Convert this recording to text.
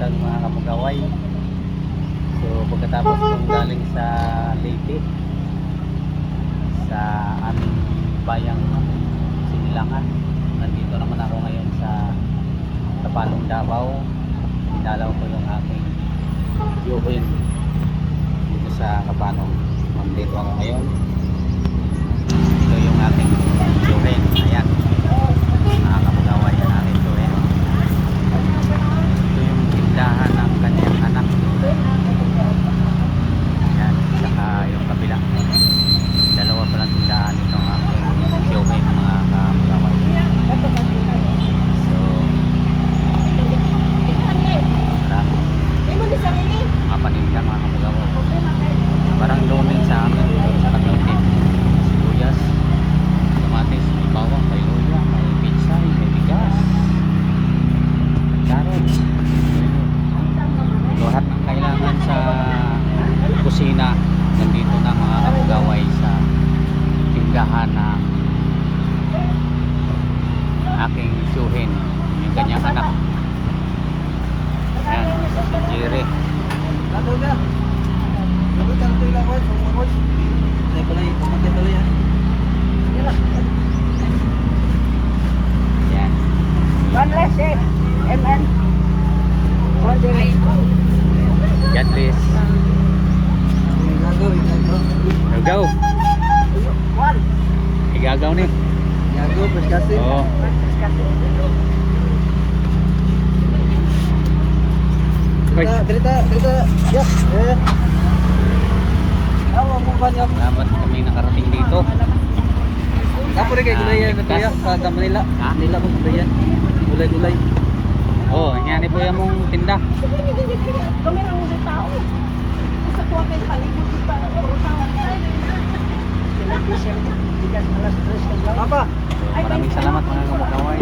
umagang mga kamugaway. So pagkatapos kong galing sa Leyte, sa aming bayang Sinilangan, nandito naman ako ngayon sa Tapalong, Davao. Dinalaw ko yung aking yuhin dito sa Kapalong. Nandito ako ngayon. Ito yung aking yuhin. Ayan, mga kamugaway, yan aking yuhin. Ito yung tindahan ng kanyang anak. Ayan, saka yung kabila. Dalawa palang tindahan itong aking yuhin, mga kamugaway. So mga paninda, mga kamugaway. Parang doon sa amin sa Kagawin. Sibuyas, kamatis, may bawang, may luya, may pinsay, may bigas, carrots. Lahat ng kailangan sa kusina nandito na, mga kamugaway, sa tindahan ng aking suhin, yung kanyang anak. Ayan, si Jerry. Ayan. One less MN. One day. God bless. Igagaw. One. Igagaw ni. Oo. Hoy. Yes. Salamat kami nakarating dito. Kapo rin kay gulayan na kuya sa Manila. Ha? Manila mo gulayan. Gulay-gulay. Oh, yan po yung mong tinda. Kami lang mga tao. Sa kuha kayo paligid pa. Papa. So, maraming salamat mga kamukaway.